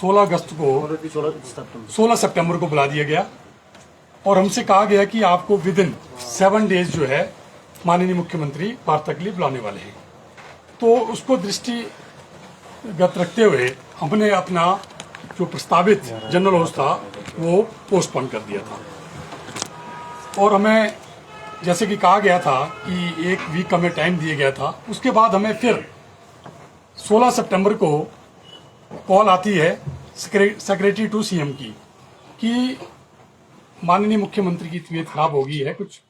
16 अगस्त को 16 सितंबर को बुला दिया गया और हमसे कहा गया कि आपको विद इन 7 डेज जो है माननीय मुख्यमंत्री वार्ता के लिए बुलाने वाले हैं। तो उसको दृष्टिगत रखते हुए हमने अपना जो प्रस्तावित जनरल हाउस था वो पोस्टपोन कर दिया था और हमें जैसे कि कहा गया था कि 1 वीक हमें टाइम दिया गया था। उसके बाद हमें फिर 16 सितंबर को कॉल आती है सेक्रेटरी टू सीएम की कि माननीय मुख्यमंत्री की तबीयत खराब हो गई है कुछ,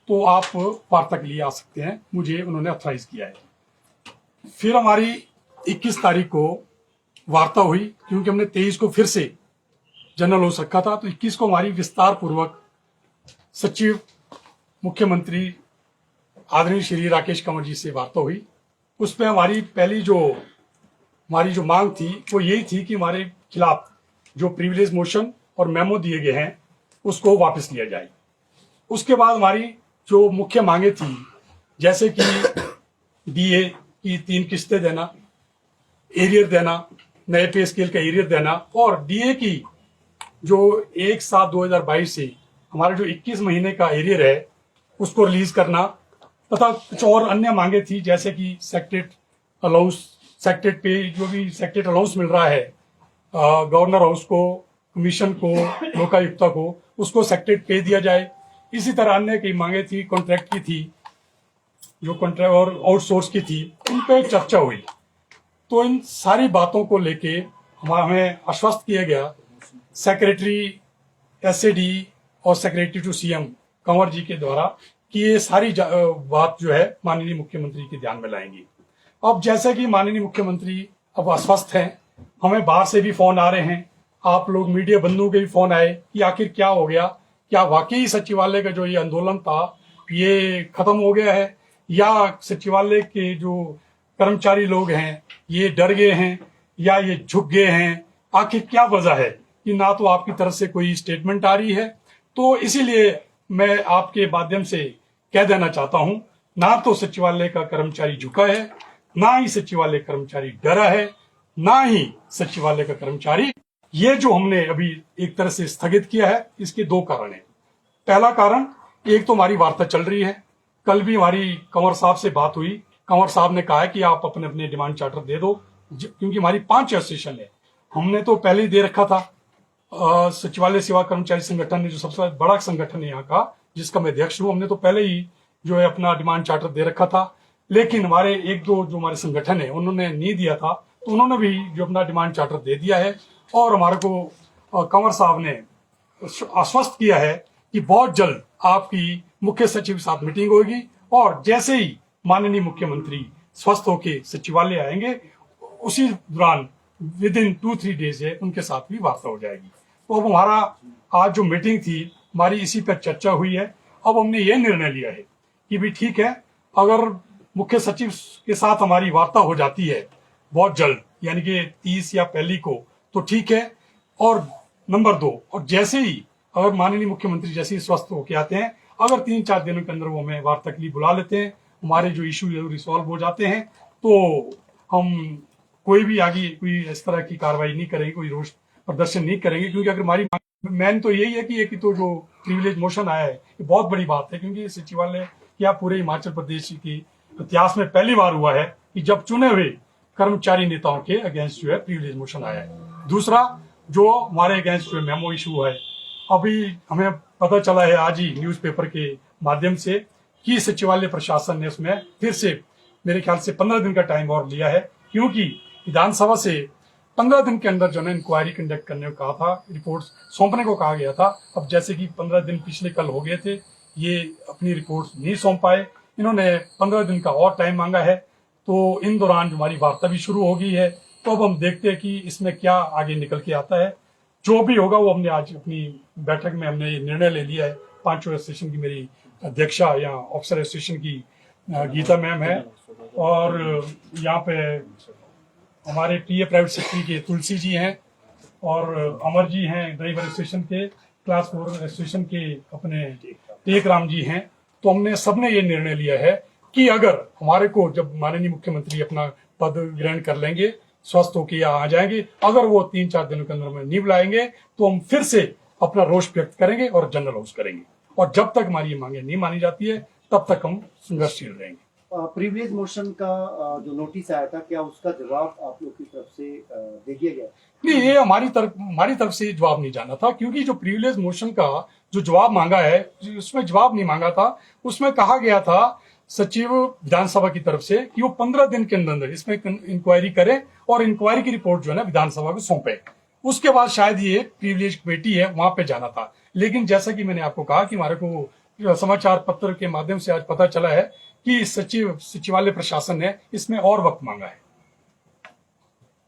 तो आप वार्ता के लिए आ सकते हैं। मुझे उन्होंने अथॉराइज किया है। फिर हमारी 21 तारीख को वार्ता हुई, क्योंकि हमने 23 को फिर से जनरल हाउस रखा था, तो 21 को हमारी विस्तार पूर्वक सचिव मुख्यमंत्री आदरणीय श्री राकेश कंवर जी से वार्ता हुई। उस पर हमारी पहली जो मांग थी वो यही थी कि हमारे खिलाफ जो प्रिविलेज मोशन और मेमो दिए गए हैं उसको वापस लिया जाए। उसके बाद हमारी जो मुख्य मांगे थी, जैसे कि डीए की 3 किस्तें देना, एरियर देना, नए पे स्केल का एरियर देना और डीए की जो 1/7/2022 से हमारा जो 21 महीने का एरियर है उसको रिलीज करना, तथा कुछ और अन्य मांगे थी, जैसे कि सेक्रेट पे जो भी सेक्रेट अलाउंस मिल रहा है गवर्नर हाउस को, कमीशन को, लोकायुक्ता को, उसको सेक्रेट पे दिया जाए। इसी तरह अन्य कई मांगे थी, कॉन्ट्रैक्ट की थी, जो कॉन्ट्रैक्ट और आउटसोर्स की थी, उन पे चर्चा हुई। तो इन सारी बातों को लेके हमें आश्वस्त किया गया सेक्रेटरी एसएडी और सेक्रेटरी टू सीएम कंवर जी के द्वारा कि ये सारी बात जो है माननीय मुख्यमंत्री के ध्यान में लाएंगी। अब जैसे कि माननीय मुख्यमंत्री अब अस्वस्थ हैं, हमें बाहर से भी फोन आ रहे हैं, आप लोग मीडिया बंधुओं के भी फोन आए कि आखिर क्या हो गया, क्या वाकई सचिवालय का जो ये आंदोलन था ये खत्म हो गया है, या सचिवालय के जो कर्मचारी लोग हैं ये डर गए हैं या ये झुक गए हैं, आखिर क्या वजह है कि ना तो आपकी तरफ से कोई स्टेटमेंट आ रही है। तो इसीलिए मैं आपके माध्यम से कह देना चाहता हूं, ना तो सचिवालय का कर्मचारी झुका है, ना ही सचिवालय कर्मचारी डरा है, ना ही सचिवालय का कर्मचारी, ये जो हमने अभी एक तरह से स्थगित किया है, इसके 2 कारण है। पहला कारण, एक तो हमारी वार्ता चल रही है, कल भी हमारी कंवर साहब से बात हुई, कंवर साहब ने कहा है कि आप अपने अपने डिमांड चार्टर दे दो, क्योंकि हमारी 5 एसोसिएशन है। हमने तो पहले ही दे रखा था, सचिवालय सेवा कर्मचारी संगठन ने, जो सबसे बड़ा संगठन है यहाँ का, जिसका मैं अध्यक्ष हूँ, हमने तो पहले ही जो है अपना डिमांड चार्टर दे रखा था। लेकिन हमारे 1-2 जो हमारे संगठन है उन्होंने नहीं दिया था, तो उन्होंने भी जो अपना डिमांड चार्टर दे दिया है और हमारे को कंवर साहब ने आश्वस्त किया है कि बहुत जल्द आपकी मुख्य सचिव के साथ मीटिंग होगी और जैसे ही माननीय मुख्यमंत्री स्वस्थ होके सचिवालय आएंगे उसी दौरान विद इन 2-3 डेज है उनके साथ भी वार्ता हो जाएगी। तो अब हमारा आज जो मीटिंग थी हमारी इसी पर चर्चा हुई है। अब हमने ये निर्णय लिया है कि भी ठीक है, अगर मुख्य सचिव के साथ हमारी वार्ता हो जाती है बहुत जल्द, यानी कि 30 या 1 को, तो ठीक है। और नंबर 2, और जैसे ही अगर माननीय मुख्यमंत्री जैसे ही स्वस्थ होके आते हैं, अगर 3-4 दिनों के अंदर वो हमें वार्ता के लिए बुला लेते हैं, हमारे जो इशू रिसॉल्व हो जाते हैं, तो हम कोई भी आगे कोई इस तरह की कार्रवाई नहीं करेंगे, कोई रोष प्रदर्शन नहीं करेंगे। क्योंकि अगर हमारी मैन तो यही है कि एक तो जो प्रिविलेज मोशन आया है ये बहुत बड़ी बात है, क्योंकि सचिवालय या पूरे हिमाचल प्रदेश के इतिहास में पहली बार हुआ है कि जब चुने हुए कर्मचारी नेताओं के अगेंस्ट जो है प्रिविलेज मोशन आया है। दूसरा, जो हमारे अगेंस्ट जो मेमो इशू है, अभी हमें पता चला है आज ही न्यूज़पेपर के माध्यम से कि सचिवालय प्रशासन ने उसमें फिर से मेरे ख्याल से 15 दिन का टाइम और लिया है, क्योंकि विधानसभा से 15 दिन के अंदर जो है इंक्वायरी कंडक्ट करने को कहा था, रिपोर्ट सौंपने को कहा गया था। अब जैसे कि 15 दिन पिछले कल हो गए थे, ये अपनी रिपोर्ट नहीं सौंप पाए, इन्होंने 15 दिन का और टाइम मांगा है। तो इन दौरान हमारी वार्ता भी शुरू हो गई है। तो अब हम देखते हैं कि इसमें क्या आगे निकल के आता है। जो भी होगा वो हमने आज अपनी बैठक में हमने निर्णय ले लिया है। 5 एसोसिएशन की मेरी अध्यक्षा या ऑफिसर एसोसिएशन की गीता मैम है, और यहाँ पे हमारे टीए प्राइवेट सेक्रेटरी के तुलसी जी हैं, और अमर जी हैं ड्राइवर एसोसिएशन के, क्लास 4 एसोसिएशन के अपने टेक राम जी हैं। तो हमने सबने ये निर्णय लिया है कि अगर हमारे को जब माननीय मुख्यमंत्री अपना पद ग्रहण कर लेंगे स्वस्थ होकर यहाँ आ जाएंगे। अगर वो 3-4 दिनों के अंदर में नहीं बुलाएंगे तो हम फिर से अपना रोष व्यक्त करेंगे और जनरल हाउस करेंगे। और जब तक हमारी ये मांगे नहीं मानी जाती है तब तक हम संघर्षशील रहेंगे। प्रिविलेज मोशन का जो नोटिस आया था, क्या उसका जवाब आप लोग की तरफ से दे दिया गया? नहीं, ये हमारी तरफ से जवाब नहीं जाना था, क्योंकि जो प्रिविलेज मोशन का जो जवाब मांगा है उसमें जवाब नहीं मांगा था। उसमें कहा गया था सचिव विधानसभा की तरफ से कि वो 15 दिन के अंदर इसमें इंक्वायरी करे और इंक्वायरी की रिपोर्ट जो है ना विधानसभा को सौंपे। उसके बाद शायद ये प्रिविलेज कमेटी है वहां पे जाना था। लेकिन जैसा कि मैंने आपको कहा कि हमारे को समाचार पत्र के माध्यम से आज पता चला है कि सचिवालय प्रशासन ने इसमें और वक्त मांगा है।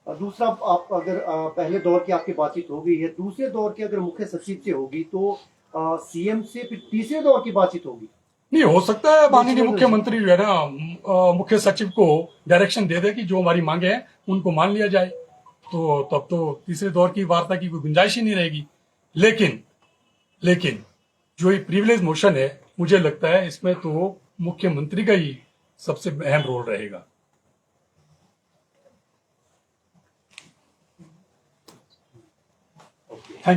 दूसरा, आप अगर पहले दौर की आपकी बातचीत हो गई है, दूसरे दौर की अगर मुख्य सचिव से होगी तो सीएम से फिर तीसरे दौर की बातचीत होगी? नहीं, हो सकता है माननीय मुख्यमंत्री जो है ना मुख्य सचिव को डायरेक्शन दे दे कि जो हमारी मांगे हैं उनको मान लिया जाए, तो तब तो तीसरे दौर की वार्ता की कोई गुंजाइश ही नहीं रहेगी। लेकिन जो ये प्रिविलेज मोशन है, मुझे लगता है इसमें तो मुख्यमंत्री का ही सबसे अहम रोल रहेगा।